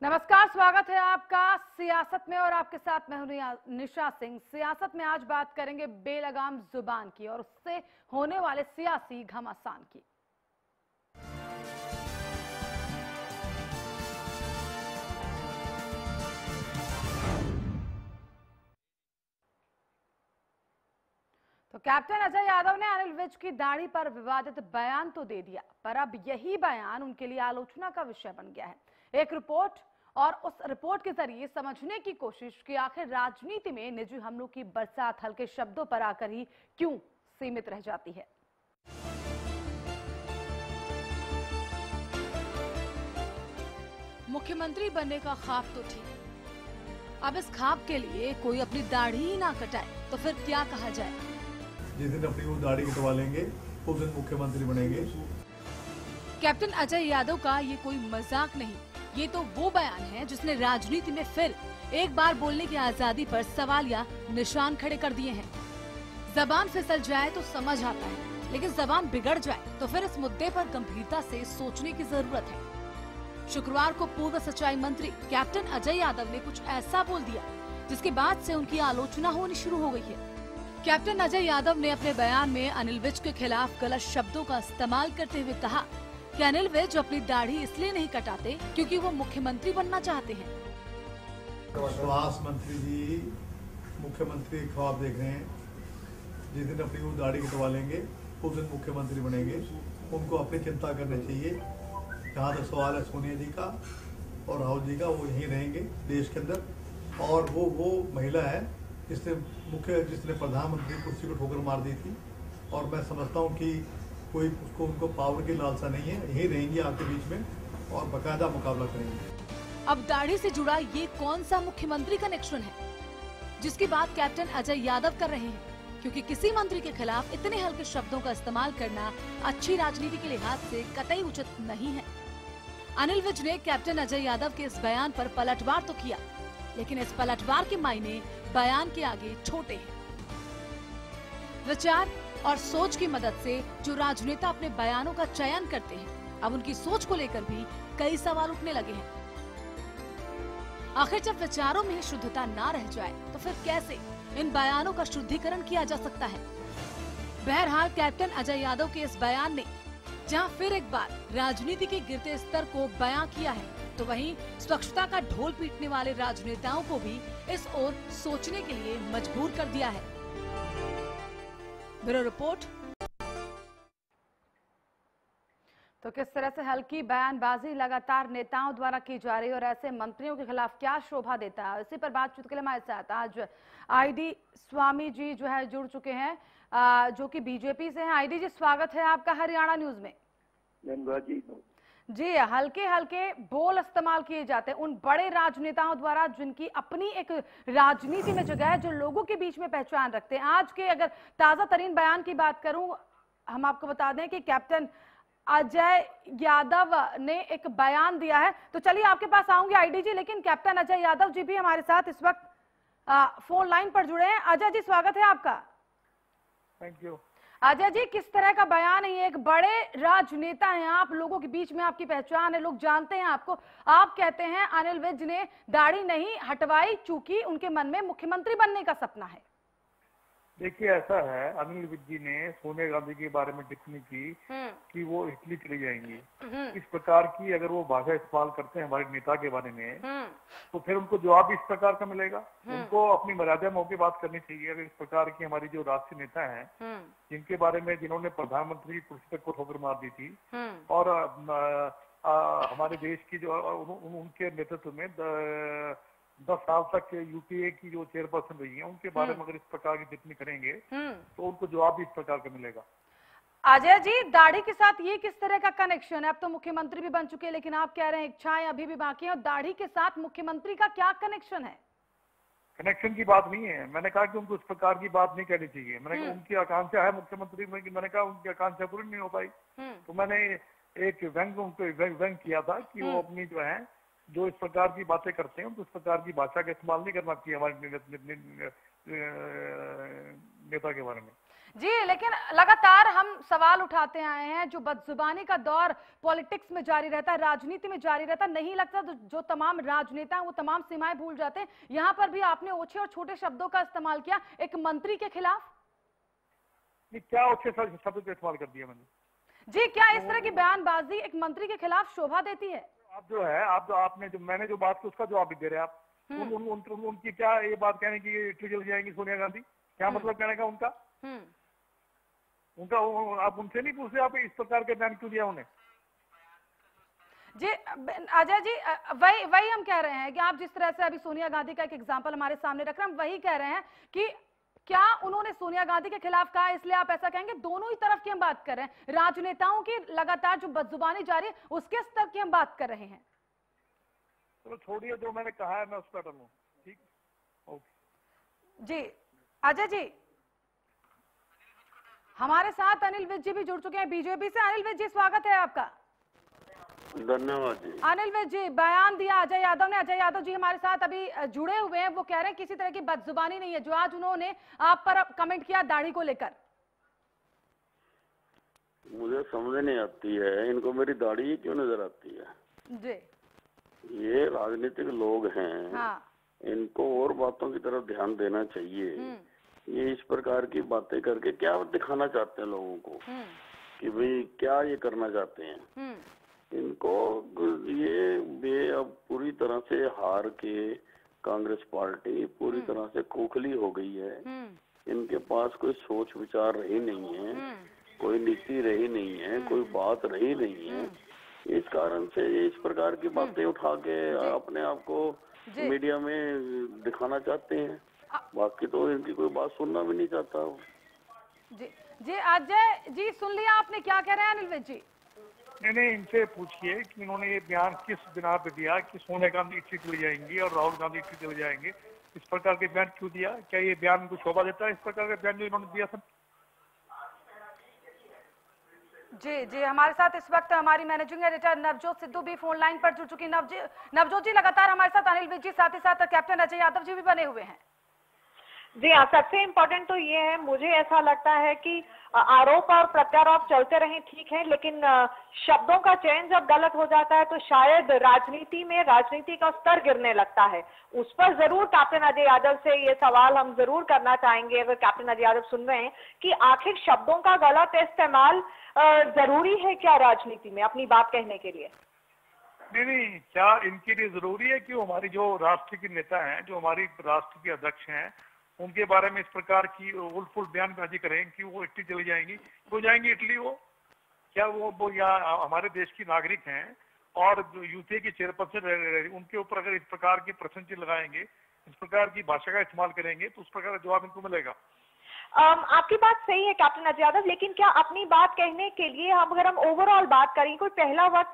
नमस्कार, स्वागत है आपका सियासत में और आपके साथ मैं हूं निशा सिंह। सियासत में आज बात करेंगे बेलगाम जुबान की और उससे होने वाले सियासी घमासान की। तो कैप्टन अजय यादव ने अनिल विज की दाढ़ी पर विवादित बयान तो दे दिया, पर अब यही बयान उनके लिए आलोचना का विषय बन गया है। एक रिपोर्ट और उस रिपोर्ट के जरिए समझने की कोशिश कि आखिर राजनीति में निजी हमलों की बरसात हल्के शब्दों पर आकर ही क्यों सीमित रह जाती है। मुख्यमंत्री बनने का ख्वाब तो ठीक, अब इस ख्वाब के लिए कोई अपनी दाढ़ी ही ना कटाए तो फिर क्या कहा जाए। जिस दिन अपनी वो दाढ़ी कटवा लेंगे उस दिन मुख्यमंत्री बनेंगे। कैप्टन अजय यादव का ये कोई मजाक नहीं, ये तो वो बयान है जिसने राजनीति में फिर एक बार बोलने की आजादी पर सवाल या निशान खड़े कर दिए हैं। जबान फिसल जाए तो समझ आता है, लेकिन जबान बिगड़ जाए तो फिर इस मुद्दे पर गंभीरता से सोचने की जरूरत है। शुक्रवार को पूर्व सिंचाई मंत्री कैप्टन अजय यादव ने कुछ ऐसा बोल दिया जिसके बाद से उनकी आलोचना होनी शुरू हो गई है। कैप्टन अजय यादव ने अपने बयान में अनिल विज के खिलाफ गलत शब्दों का इस्तेमाल करते हुए कहा कि अनिल विज अपनी दाढ़ी इसलिए नहीं कटाते क्योंकि वो मुख्यमंत्री बनना चाहते हैं। स्वास्थ्य मंत्री जी मुख्यमंत्री ख्वाब देख रहे हैं। जिस दिन अपनी वो दाढ़ी कटवा लेंगे उस दिन मुख्यमंत्री बनेंगे। उनको अपनी चिंता करनी चाहिए। जहाँ तक सवाल है सोनिया जी का और राहुल जी का, वो यहीं रहेंगे देश के अंदर। और वो महिला है जिसने प्रधानमंत्री कुर्सी को ठोकर मार दी थी। और मैं समझता हूँ कि कोई उनको पावर की लालसा नहीं है। यही रहेंगी आपके बीच में और बाकायदा मुकाबला करेंगे। अब दाढ़ी से जुड़ा ये कौन सा मुख्यमंत्री कनेक्शन है जिसकी बात कैप्टन अजय यादव कर रहे हैं? क्योंकि किसी मंत्री के खिलाफ इतने हल्के शब्दों का इस्तेमाल करना अच्छी राजनीति के लिहाज से कतई उचित नहीं है। अनिल विज ने कैप्टन अजय यादव के इस बयान पर पलटवार तो किया, लेकिन इस पलटवार के मायने बयान के आगे छोटे हैं। विचार और सोच की मदद से जो राजनेता अपने बयानों का चयन करते हैं, अब उनकी सोच को लेकर भी कई सवाल उठने लगे हैं। आखिर जब विचारों में शुद्धता ना रह जाए तो फिर कैसे इन बयानों का शुद्धिकरण किया जा सकता है। बहरहाल कैप्टन अजय यादव के इस बयान ने जहां फिर एक बार राजनीति के गिरते स्तर को बयां किया है, तो वहीं स्वच्छता का ढोल पीटने वाले राजनेताओं को भी इस ओर सोचने के लिए मजबूर कर दिया है। Bureau report. तो किस तरह से हल्की बयानबाजी लगातार नेताओं द्वारा की जा रही है और ऐसे मंत्रियों के खिलाफ क्या शोभा देता है, इसी पर बातचीत के लिए हमारे साथ आज आईडी स्वामी जी जो है जुड़ चुके हैं, जो कि बीजेपी से हैं। आईडी जी, स्वागत है आपका हरियाणा न्यूज में। जी, हल्के हल्के बोल इस्तेमाल किए जाते हैं उन बड़े राजनेताओं द्वारा जिनकी अपनी एक राजनीति में जगह है, जो लोगों के बीच में पहचान रखते हैं। आज के अगर ताजा तरीन बयान की बात करूं, हम आपको बता दें कि कैप्टन अजय यादव ने एक बयान दिया है। तो चलिए आपके पास आऊंगी आईडी जी, लेकिन कैप्टन अजय यादव जी भी हमारे साथ इस वक्त फोन लाइन पर जुड़े हैं। अजय जी, स्वागत है आपका। Thank you. अजय जी, किस तरह का बयान है ये? एक बड़े राजनेता हैं आप, लोगों के बीच में आपकी पहचान है, लोग जानते हैं आपको। आप कहते हैं अनिल विज ने दाढ़ी नहीं हटवाई चूंकि उनके मन में मुख्यमंत्री बनने का सपना है। देखिए, ऐसा है, अनिल विज जी ने सोनिया गांधी के बारे में टिप्पणी की कि वो इटली चली जाएंगी। इस प्रकार की अगर वो भाषा इस्तेमाल करते हैं हमारे नेता के बारे में, तो फिर उनको जवाब इस प्रकार का मिलेगा। उनको अपनी मर्यादा में होकर बात करनी चाहिए। अगर इस प्रकार की हमारी जो राष्ट्रीय नेता हैं, जिनके बारे में जिन्होंने प्रधानमंत्री कुर्सी तक को ठोकर मार दी थी और हमारे देश की जो उनके नेतृत्व में 10 साल तक यूपीए की जो चेयरपर्सन रही है, उनके बारे में अगर इस प्रकार की टिप्पणी करेंगे तो उनको जवाब भी इस प्रकार का मिलेगा। अजय जी, दाढ़ी के साथ ये किस तरह का कनेक्शन है? अब तो मुख्यमंत्री भी बन चुके हैं, लेकिन आप कह रहे हैं इच्छाएं अभी भी बाकी हैं, और दाढ़ी के साथ मुख्यमंत्री का क्या कनेक्शन है? कनेक्शन की बात नहीं है। मैंने कहा कि उनको इस प्रकार की बात नहीं कहनी चाहिए। मैंने कहा उनकी आकांक्षा है मुख्यमंत्री में, मैंने कहा उनकी आकांक्षा पूरी नहीं हो पाई। तो मैंने एक व्यंग किया था कि वो अपनी जो इस प्रकार की बातें करते हैं, तो इस प्रकार की भाषा का इस्तेमाल नहीं करना चाहिए हमारे नेता के बारे में। जी, लेकिन लगातार हम सवाल उठाते आए हैं, जो बदजुबानी का दौर पॉलिटिक्स में जारी रहता है, राजनीति में जारी रहता है, नहीं लगता जो तमाम राजनेता हैं वो तमाम सीमाएं भूल जाते हैं। यहाँ पर भी आपने ओछे और छोटे शब्दों का इस्तेमाल किया एक मंत्री के खिलाफ। क्या ओछे शब्द का इस्तेमाल कर दिया मैंने? जी, क्या इस तरह की बयानबाजी एक मंत्री के खिलाफ शोभा देती है? आप जो है, आपने जो मैंने जो बात की उसका जवाब भी दे रहे हैं आप। उनकी क्या ये बात कहने की इटली चली जाएंगी सोनिया गांधी? क्या मतलब कहने का उनका? आप उनसे नहीं पूछते आप इस प्रकार के बयान क्यों दिया उन्हें? जी अजय जी, वही हम कह रहे हैं कि आप जिस तरह से अभी सोनिया गांधी का एक एग्जांपल हमारे सामने रख रहे हैं, हम वही कह रहे हैं कि क्या उन्होंने सोनिया गांधी के खिलाफ कहा, इसलिए आप ऐसा कहेंगे? दोनों ही तरफ की हम बात कर रहे हैं, राजनेताओं की लगातार जो बदजुबानी जारी है उसके स्तर की हम बात कर रहे हैं। चलो छोड़िए, जो मैंने कहा है मैं उस पर अटल। ठीक, ओके जी। अजय जी, हमारे साथ अनिल विज जी भी जुड़ चुके हैं बीजेपी से। अनिल विज जी, स्वागत है आपका। धन्यवाद जी। अनिल विज जी, बयान दिया अजय यादव ने। अजय यादव जी हमारे साथ अभी जुड़े हुए हैं, वो कह रहे हैं किसी तरह की बदजुबानी नहीं है जो आज उन्होंने आप पर कमेंट किया दाढ़ी को लेकर। मुझे समझ नहीं आती है इनको मेरी दाढ़ी क्यों नजर आती है जी। ये राजनीतिक लोग हैं। हाँ। इनको और बातों की तरफ ध्यान देना चाहिए। ये इस प्रकार की बातें करके क्या दिखाना चाहते हैं लोगों को कि भाई क्या ये करना चाहते हैं? इनको ये अब पूरी तरह से हार के कांग्रेस पार्टी पूरी तरह से खोखली हो गई है। इनके पास कोई सोच विचार रही नहीं है, कोई नीति रही नहीं है, कोई बात रही नहीं है। इस कारण से ये इस प्रकार की बातें उठा के अपने आप को मीडिया में दिखाना चाहते हैं। बाकी तो इनकी कोई बात सुनना भी नहीं चाहता। जी जी। अजय जी, सुन लिया आपने क्या कह रहे हैं अनिल विज जी? नहीं, इनसे पूछिए कि इन्होंने ये बयान किस बिना पे दिया कि सोनिया गांधी इटली चली जाएंगी और राहुल गांधी इटली चले जाएंगे। इस प्रकार के बयान क्यों दिया? क्या ये बयान उनको शोभा देता है इस प्रकार का बयान जो इन्होंने दिया था? जी जी, हमारे साथ इस वक्त हमारी मैनेजिंग एडिटर नवजोत सिद्धू भी फोन लाइन पर जुड़ चुकी। नवजोत जी, लगातार हमारे साथ अनिल विज जी, साथ ही साथ कैप्टन अजय यादव जी भी बने हुए हैं। जी हाँ, सबसे इम्पोर्टेंट तो ये है, मुझे ऐसा लगता है कि आरोप और प्रत्यारोप चलते रहे ठीक है, लेकिन शब्दों का चयन जब गलत हो जाता है तो शायद राजनीति का स्तर गिरने लगता है। उस पर जरूर कैप्टन अजय यादव से ये सवाल हम जरूर करना चाहेंगे, अगर कैप्टन अजय यादव सुन रहे हैं, कि आखिर शब्दों का गलत इस्तेमाल जरूरी है क्या राजनीति में अपनी बात कहने के लिए? नहीं, क्या इनके लिए जरूरी है कि हमारी जो राष्ट्र के नेता हैं, जो हमारी राष्ट्र के अध्यक्ष हैं, उनके बारे में इस प्रकार की उलफुल बयानबाजी करें कि वो इटली चली जाएंगी? क्यों जाएंगी इटली? वो क्या वो यहाँ हमारे देश की नागरिक हैं और जो यूपीए की चेयरपर्सन उनके ऊपर अगर इस प्रकार के प्रश्न लगाएंगे, इस प्रकार की भाषा का इस्तेमाल करेंगे तो उस प्रकार का जवाब इनको मिलेगा। आपकी बात सही है कैप्टन अजय यादव, लेकिन क्या अपनी बात कहने के लिए अगर हम ओवरऑल बात करें, कोई पहला वक्त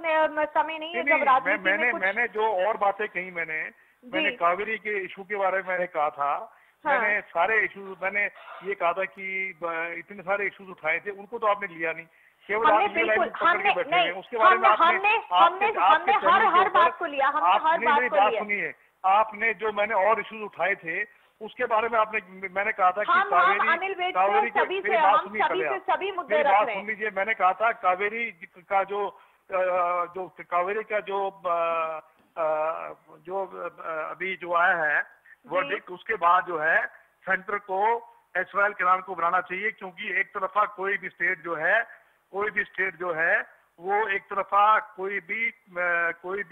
समय नहीं है जब राजनीति में कुछ... मैंने जो और बातें कही, मैंने कावेरी के इशू के बारे में मैंने कहा था। हाँ। मैंने सारे इश्यूज, मैंने ये कहा था कि इतने सारे इश्यूज उठाए थे, उनको तो आपने लिया नहीं, केवल आप ये लाइन पकड़ के बैठे हैं। उसके बारे में हमने हर बात को लिया, हमने हर बात को लिया। सुनिए, आपने जो मैंने और इश्यूज उठाए थे उसके बारे में मैंने कहा था कि कावेरी बात सुन लीजिए। मैंने कहा था कावेरी का जो अभी जो आया है वर्डिक्ट, उसके बाद जो है सेंटर को एसवाईएल कैनाल को बनाना चाहिए, क्योंकि एक तरफा कोई भी स्टेट जो है वो एक तरफा कोई भी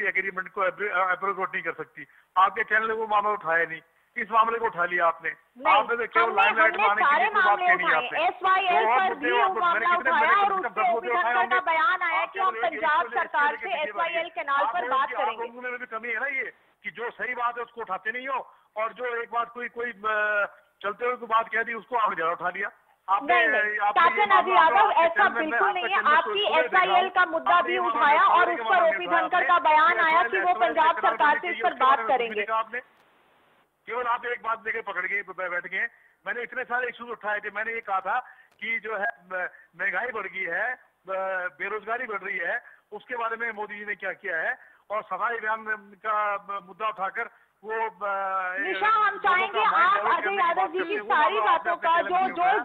एग्रीमेंट को एब्रोगेट नहीं कर सकती। आपके चैनल ने वो मामला उठाया नहीं, इस मामले को उठा लिया आपने तो केवल लाइमलाइट में आने के लिए कोई बात कहनी है आपने। एसवाईएल पर भी वो मामला उठाया और उससे उद्घाटन का बयान आया कि हम पंजाब सरकार से एसवाईएल कैनाल पर बात करेंगे। में भी कमी है ना ये, कि जो सही बात है उसको उठाते नहीं हो, और जो एक बात कोई चलते हुए कोई बात कह दी उसको आपने ज्यादा उठा लिया। कैप्टन अजय यादव, ऐसा बिल्कुल नहीं है। आपकी एसवाईएल का मुद्दा भी उठाया और उस पर ओपी धनखड़ का बयान आया कि वो पंजाब सरकार से इस पर बात करेंगे। आपने केवल आप एक बात लेकर पकड़ के बैठ गए। मैंने इतने सारे इश्यूज उठाए थे। मैंने ये कहा था कि जो है महंगाई बढ़ गई है, बेरोजगारी बढ़ रही है, उसके बारे में मोदी जी ने क्या किया है, और सफाई अभियान का मुद्दा उठाकर वो निशा, हम चाहेंगे आप अजय यादव जी की सारी बातों का जो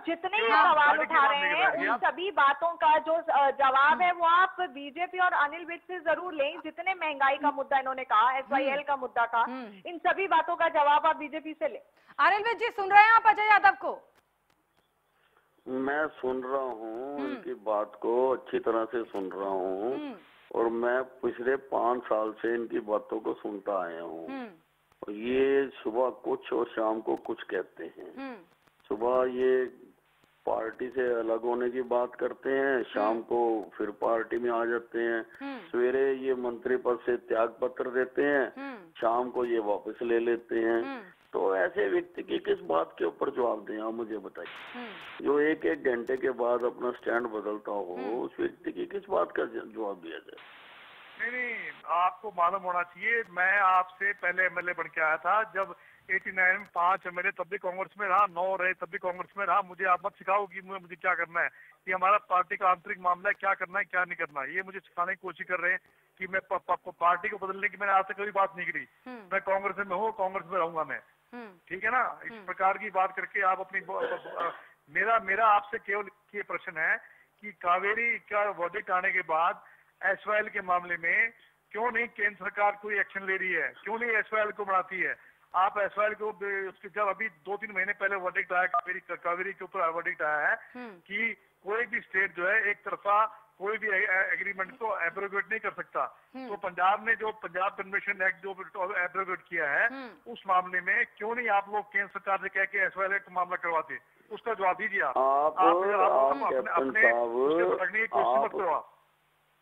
जितने भी सवाल उठा रहे हैं उन सभी बातों का जो जवाब है वो आप बीजेपी और अनिल विज से जरूर लें। जितने महंगाई का मुद्दा इन्होंने कहा, SYL का मुद्दा का, इन सभी बातों का जवाब आप बीजेपी से लें। अनिल विज जी, सुन रहे हैं आप अजय यादव को? मैं सुन रहा हूँ, उनकी बात को अच्छी तरह से सुन रहा हूँ और मैं पिछले 5 साल से इनकी बातों को सुनता आया हूँ। ये सुबह कुछ और शाम को कुछ कहते हैं। सुबह ये पार्टी से अलग होने की बात करते हैं, शाम को फिर पार्टी में आ जाते हैं। सवेरे ये मंत्री पद से त्याग पत्र देते हैं, शाम को ये वापस ले लेते हैं। तो ऐसे व्यक्ति की किस बात के ऊपर जवाब दें, आप मुझे बताइए। जो एक घंटे के बाद अपना स्टैंड बदलता हो, उस व्यक्ति की किस बात का जवाब दिया जाए? नहीं, आपको मालूम होना चाहिए, मैं आपसे पहले MLA बन के आया था। जब 89 में 5 MLA तब भी कांग्रेस में रहा, 9 रहे तब भी कांग्रेस में रहा। मुझे आप मत सिखाओ कि मुझे क्या करना है, कि हमारा पार्टी का आंतरिक मामला है, क्या करना है क्या नहीं करना। ये मुझे सिखाने की कोशिश कर रहे हैं कि मैं पार्टी को बदलने की मैंने आज तक कभी बात नहीं करी। मैं कांग्रेस में हूँ, कांग्रेस में रहूंगा मैं, ठीक है ना। इस प्रकार की बात करके आप अपनी मेरा आपसे केवल ये प्रश्न है कि कावेरी का वर्डिक्ट आने के बाद SYL के मामले में क्यों नहीं केंद्र सरकार कोई एक्शन ले रही है, क्यों नहीं SYL को बढ़ाती है? आप SYL को उसके जब अभी 2-3 महीने पहले वर्डिक्ट आया, कावेरी के ऊपर वर्डिक्ट आया है कि कोई भी स्टेट जो है एक तरफा कोई भी एग्रीमेंट को एब्रोगेट नहीं कर सकता। तो पंजाब ने जो पंजाब कन्वेंशन एक्ट जो एब्रोगेट किया है, उस मामले में क्यों नहीं आप लोग केंद्र सरकार से कह के SYL का मामला करवाते? उसका जवाब दीजिए।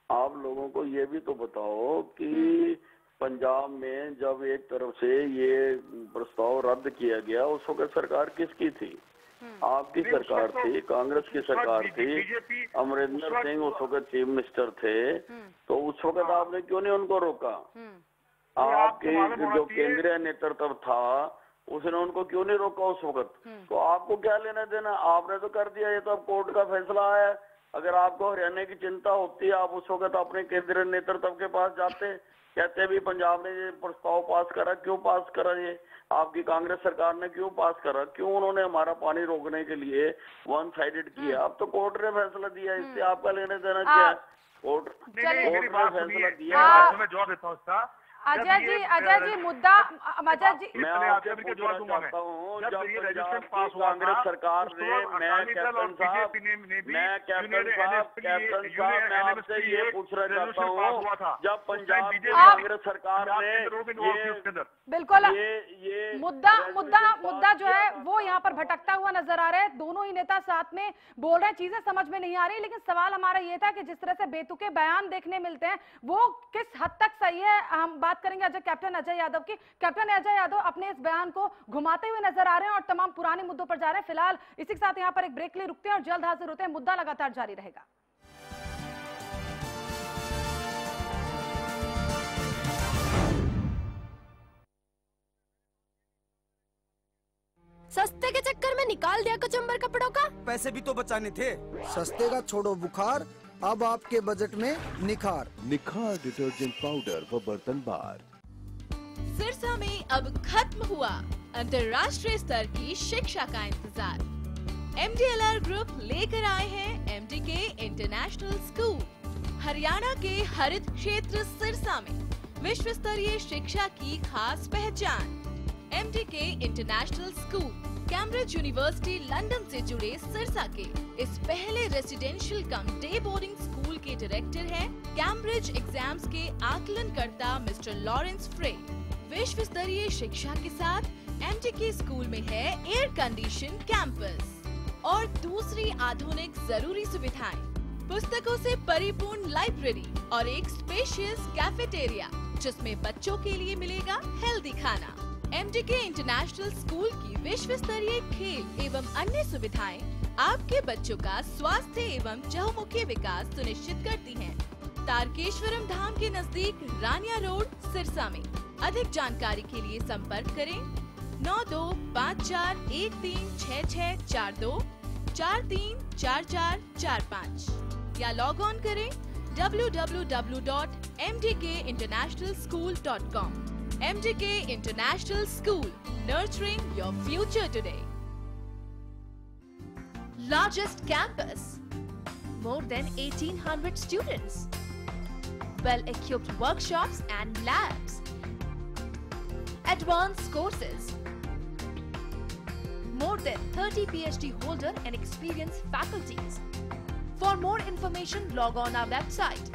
आप लोगों को ये भी तो बताओ कि पंजाब में जब एक तरफ से ये प्रस्ताव रद्द किया गया, उस वक्त सरकार किसकी थी? आपकी सरकार थी, कांग्रेस की सरकार थी। अमरिंदर सिंह उस वक्त चीफ मिनिस्टर थे। तो उस वक्त आपने क्यों नहीं उनको रोका? आपके जो केंद्रीय नेतृत्व था उसने उनको क्यों नहीं रोका उस वक्त? तो आपको क्या लेना देना? आपने तो कर दिया, ये तो अब कोर्ट का फैसला है। अगर आपको हरियाणा की चिंता होती है, आप उस वक्त अपने केंद्रीय नेतृत्व के पास जाते, कहते भी पंजाब ने ये प्रस्ताव पास करा, क्यों पास करा? ये आपकी कांग्रेस सरकार ने क्यों पास करा? क्यों उन्होंने हमारा पानी रोकने के लिए वन साइडेड किया? अब तो कोर्ट ने फैसला दिया, इससे आपका लेने देना क्या है? कोर्ट ने फैसला दिया। मैं जवाब देता हूँ इसका। अजय जी मुद्दा, अजय जी मैं आपसे पूछना चाहता हूँ, जब कांग्रेस सरकार ने, मैं कैप्टन साहब मैं आपसे ये पूछना चाहता हूँ, जब पंजाब की कांग्रेस सरकार ने बिल्कुल ये मुद्दा जो है वो यहाँ पर भटकता हुआ नजर आ रहा है। दोनों ही नेता साथ में बोल रहे हैं, चीजें समझ में नहीं आ रही। लेकिन सवाल हमारा ये था कि जिस तरह से बेतुके बयान देखने मिलते हैं वो किस हद तक सही है। हम बात करेंगे कैप्टन अजय यादव की। कैप्टन अजय यादव अपने इस बयान को घुमाते हुए नजर आ रहे हैं और तमाम पुराने मुद्दों पर जा रहे हैं। फिलहाल इसी के साथ यहाँ पर एक ब्रेक ले रुकते हैं और जल्द हाजिर होते हैं। मुद्दा लगातार जारी रहेगा। सस्ते के चक्कर में निकाल दिया कचंबर कपड़ों का। पैसे भी तो बचाने थे। सस्ते का छोड़ो बुखार, अब आपके बजट में निखार। निखार डिटर्जेंट पाउडर व बर्तन बार। सिरसा में अब खत्म हुआ अंतर्राष्ट्रीय स्तर की शिक्षा का इंतजार। MDLR ग्रुप लेकर आए हैं MDK इंटरनेशनल स्कूल। हरियाणा के हरित क्षेत्र सिरसा में विश्व स्तरीय शिक्षा की खास पहचान। MDK international school Cambridge university London से जुड़े सिरसा के इस पहले रेसिडेंशियल कम डे बोर्डिंग स्कूल के डायरेक्टर हैं कैम्ब्रिज एग्जाम्स के आकलनकर्ता मिस्टर लॉरेंस फ्रे। विश्व स्तरीय शिक्षा के साथ MDK स्कूल में है एयर कंडीशन कैंपस और दूसरी आधुनिक जरूरी सुविधाएं, पुस्तकों से परिपूर्ण लाइब्रेरी और एक स्पेशियस कैफेटेरिया जिसमें बच्चों के लिए मिलेगा हेल्दी खाना। MDK इंटरनेशनल स्कूल की विश्व स्तरीय खेल एवं अन्य सुविधाएं आपके बच्चों का स्वास्थ्य एवं चहुमुखी विकास सुनिश्चित करती हैं। तारकेश्वरम धाम के नजदीक रानिया रोड सिरसा में। अधिक जानकारी के लिए संपर्क करें 9254136642 434445 या लॉग ऑन करें www.mdkinternationalschool.com। MDK International School, nurturing your future today. Largest campus, more than 1,800 students, well-equipped workshops and labs, advanced courses, more than 30 PhD holder and experienced faculties. For more information, log on our website.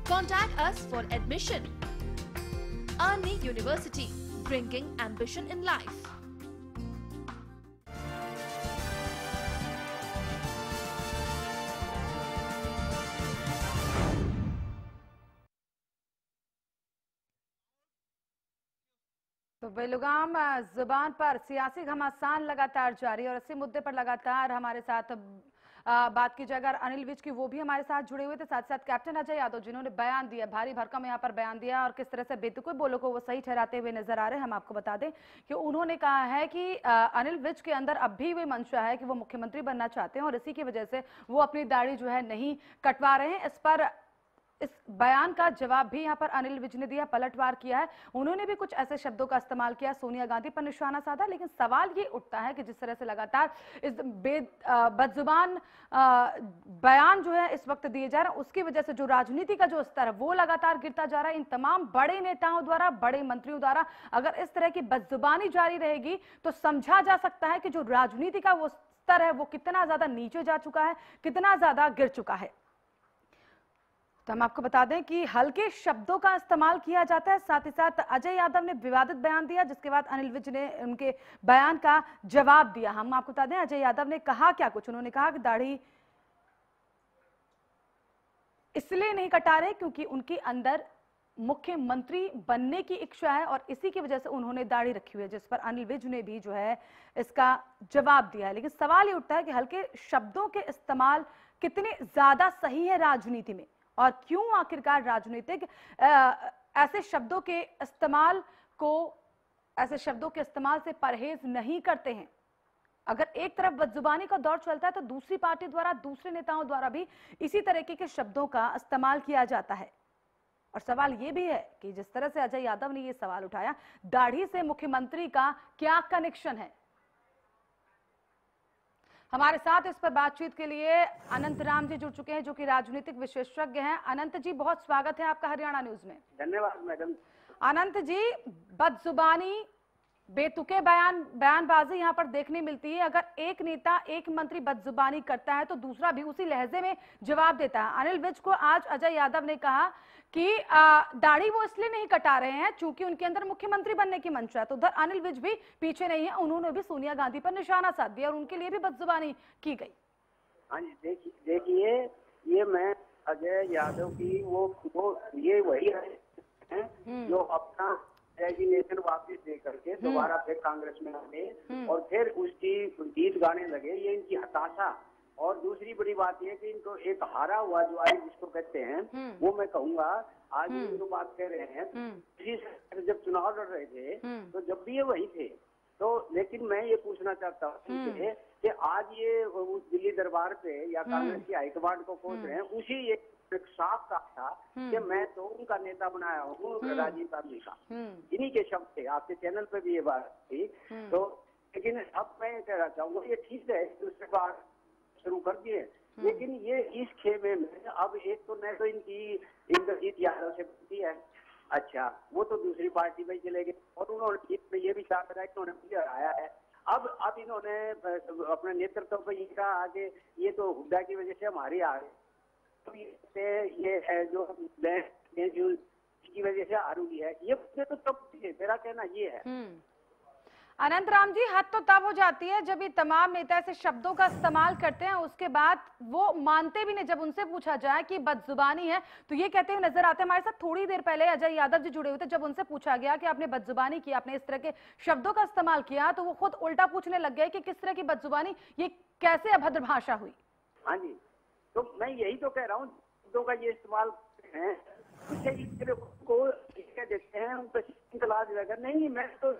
Contact us for admission. Army University, bringing ambition in life. तो बेलगाम जुबान पर सियासी घमासान लगातार जारी और इसी मुद्दे पर लगातार हमारे साथ बात की जाए। अगर अनिल विज की, वो भी हमारे साथ जुड़े हुए थे, साथ साथ कैप्टन अजय यादव जिन्होंने बयान दिया, भारी भरकम यहाँ पर बयान दिया और किस तरह से बेतुके बोलों को वो सही ठहराते हुए नजर आ रहे हैं। हम आपको बता दें कि उन्होंने कहा है कि अनिल विज के अंदर अब भी वे मंशा है कि वो मुख्यमंत्री बनना चाहते हैं और इसी की वजह से वो अपनी दाढ़ी जो है नहीं कटवा रहे हैं। इस पर इस बयान का जवाब भी यहाँ पर अनिल विज ने दिया, पलटवार किया है। उन्होंने भी कुछ ऐसे शब्दों का इस्तेमाल किया, सोनिया गांधी पर निशाना साधा, लेकिन सवाल ये उठता है कि जिस तरह से लगातार इस बदजुबान बयान जो है इस वक्त दिए जा रहे हैं, उसकी वजह से जो राजनीति का जो स्तर है वो लगातार गिरता जा रहा है। इन तमाम बड़े नेताओं द्वारा, बड़े मंत्रियों द्वारा अगर इस तरह की बदजुबानी जारी रहेगी तो समझा जा सकता है कि जो राजनीति का वो स्तर है वो कितना ज्यादा नीचे जा चुका है, कितना ज्यादा गिर चुका है। तो हम आपको बता दें कि हल्के शब्दों का इस्तेमाल किया जाता है। साथ ही साथ अजय यादव ने विवादित बयान दिया, जिसके बाद अनिल विज ने उनके बयान का जवाब दिया। हम आपको बता दें अजय यादव ने कहा क्या कुछ। उन्होंने कहा कि दाढ़ी इसलिए नहीं कटा रहे क्योंकि उनके अंदर मुख्यमंत्री बनने की इच्छा है और इसी की वजह से उन्होंने दाढ़ी रखी हुई है, जिस पर अनिल विज ने भी जो है इसका जवाब दिया है। लेकिन सवाल ये उठता है कि हल्के शब्दों के इस्तेमाल कितने ज्यादा सही है राजनीति में, और क्यों आखिरकार राजनीतिक ऐसे शब्दों के इस्तेमाल से परहेज नहीं करते हैं। अगर एक तरफ बदजुबानी का दौर चलता है तो दूसरी पार्टी द्वारा, दूसरे नेताओं द्वारा भी इसी तरीके के शब्दों का इस्तेमाल किया जाता है। और सवाल ये भी है कि जिस तरह से अजय यादव ने ये सवाल उठाया, दाढ़ी से मुख्यमंत्री का क्या कनेक्शन है। हमारे साथ इस पर बातचीत के लिए अनंत राम जी जुड़ चुके हैं, जो कि राजनीतिक विशेषज्ञ हैं। अनंत जी, बहुत स्वागत है आपका हरियाणा न्यूज में। धन्यवाद मैडम। अनंत जी, बदजुबानी, बेतुके बयानबाजी यहाँ पर देखने मिलती है। अगर एक नेता, एक मंत्री बदजुबानी करता है तो दूसरा भी उसी लहजे में जवाब देता है। अनिल विज को आज अजय यादव ने कहा कि दाढ़ी वो इसलिए नहीं कटा रहे हैं क्योंकि उनके अंदर मुख्यमंत्री बनने की मंशा है। तो उधर अनिल विज भी पीछे नहीं है, उन्होंने भी सोनिया गांधी पर निशाना साध दिया और उनके लिए भी बदजुबानी की गई। हाँ जी, देखिए ये मैं अजय यादव की वो ये वही है जो अपना रेजिग्नेशन वापस दे करके दोबारा फिर कांग्रेस में आए और फिर उसकी गीत गाने लगे। ये इनकी हताशा। और दूसरी बड़ी बात यह कि इनको एक हारा हुआ जो आज जिसको कहते हैं, वो मैं कहूँगा आज भी जो बात कह रहे हैं, जब चुनाव लड़ रहे थे तो जब भी ये वही थे। तो लेकिन मैं ये पूछना चाहता हूँ कि आज ये उस दिल्ली दरबार पे या कांग्रेस की हाईकमांड को खोज रहे हैं, उसी एक साफ कहा था कि मैं तो उनका नेता बनाया हूँ राजीव गांधी का। इन्हीं के शब्द थे, आपके चैनल पे भी ये बात थी। तो लेकिन अब मैं कहना चाहूंगा ये ठीक है, दूसरे बार शुरू कर दिए, लेकिन ये इस खेमे में अब एक तो न तो इनकी इंद्रजीत यादव से बनती है, अच्छा वो तो दूसरी पार्टी में चले गए और उन्होंने ये भी चाह रहा है कि उन्होंने हराया है। अब इन्होंने अपने नेतृत्व पर ये कहा आगे ये तो हुड्डा की वजह से हमारी आ गए, तो ये जो की वजह से हारूगी है, ये तो तब मेरा कहना ये है। अनंत राम जी, हद तो तब हो जाती है जब ये तमाम नेता ऐसे शब्दों का इस्तेमाल करते हैं, उसके बाद वो मानते भी नहीं। जब उनसे पूछा जाए कि बदजुबानी है तो ये कहते हुए नजर आते हैं। हमारे साथ थोड़ी देर पहले अजय यादव जी जुड़े हुए थे, जब उनसे पूछा गया कि आपने बदजुबानी की, आपने इस तरह के शब्दों का इस्तेमाल किया, तो वो खुद उल्टा पूछने लग गए कि किस तरह की बदजुबानी, ये कैसे अभद्र भाषा हुई। हाँ जी, तो मैं यही तो कह रहा हूँ, शब्दों का ये इस्तेमाल है को देते हैं, उन पर इंकलाब अगर नहीं, मैं तो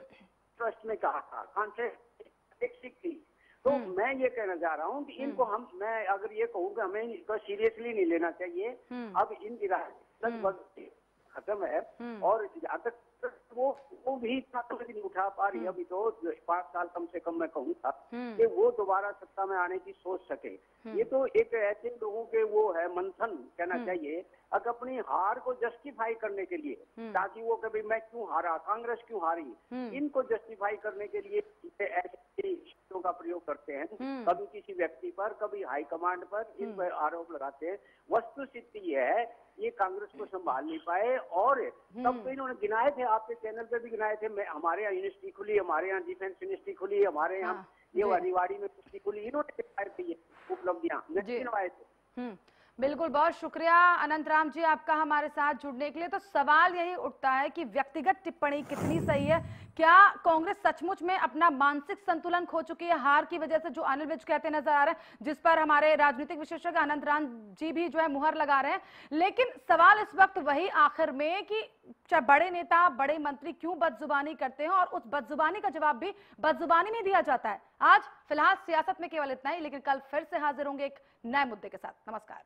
ट्रस्ट में कहा था कॉन्ट्रैक्ट थी। तो मैं ये कहना चाह रहा हूँ कि इनको मैं अगर ये कहूँ कि हमें इसको सीरियसली नहीं लेना चाहिए। अब इनकी लगभग खत्म है। और जहाँ तक वो भी इतना नहीं उठा पा रही अभी तो 5 साल कम से कम मैं कहूँगा कि वो दोबारा सत्ता में आने की सोच सके। ये तो एक ऐसे लोगों के वो है मंथन कहना चाहिए अगर अपनी हार को जस्टिफाई करने के लिए, ताकि वो कभी मैं क्यों हारा, कांग्रेस क्यों हारी, इनको जस्टिफाई करने के लिए ऐसे शब्दों का प्रयोग करते हैं। कभी किसी व्यक्ति पर, कभी हाईकमांड पर इन पर आरोप लगाते हैं। वस्तुस्थिति ये है ये कांग्रेस को संभाल नहीं पाए। और तब तो इन्होंने गिनाए थे, आपके चैनल पे भी गिनाए थे, हमारे यहाँ यूनिवर्सिटी खुली, हमारे यहाँ डिफेंस यूनिवर्सिटी खुली, हमारे यहाँ ये रिवाड़ी में यूनिवर्सिटी खुली, इन्होंने दिखाए थे ये उपलब्धियां गिनवाए थे। बिल्कुल, बहुत शुक्रिया अनंतराम जी आपका हमारे साथ जुड़ने के लिए। तो सवाल यही उठता है कि व्यक्तिगत टिप्पणी कितनी सही है? क्या कांग्रेस सचमुच में अपना मानसिक संतुलन खो चुकी है हार की वजह से, जो अनिल विज कहते नजर आ रहे हैं, जिस पर हमारे राजनीतिक विशेषज्ञ अनंतराम जी भी जो है मुहर लगा रहे हैं। लेकिन सवाल इस वक्त वही आखिर में कि चाहे बड़े नेता, बड़े मंत्री क्यों बदजुबानी करते हैं, और उस बदजुबानी का जवाब भी बदजुबानी में दिया जाता है। आज फिलहाल सियासत में केवल इतना ही, लेकिन कल फिर से हाजिर होंगे एक नए मुद्दे के साथ। नमस्कार।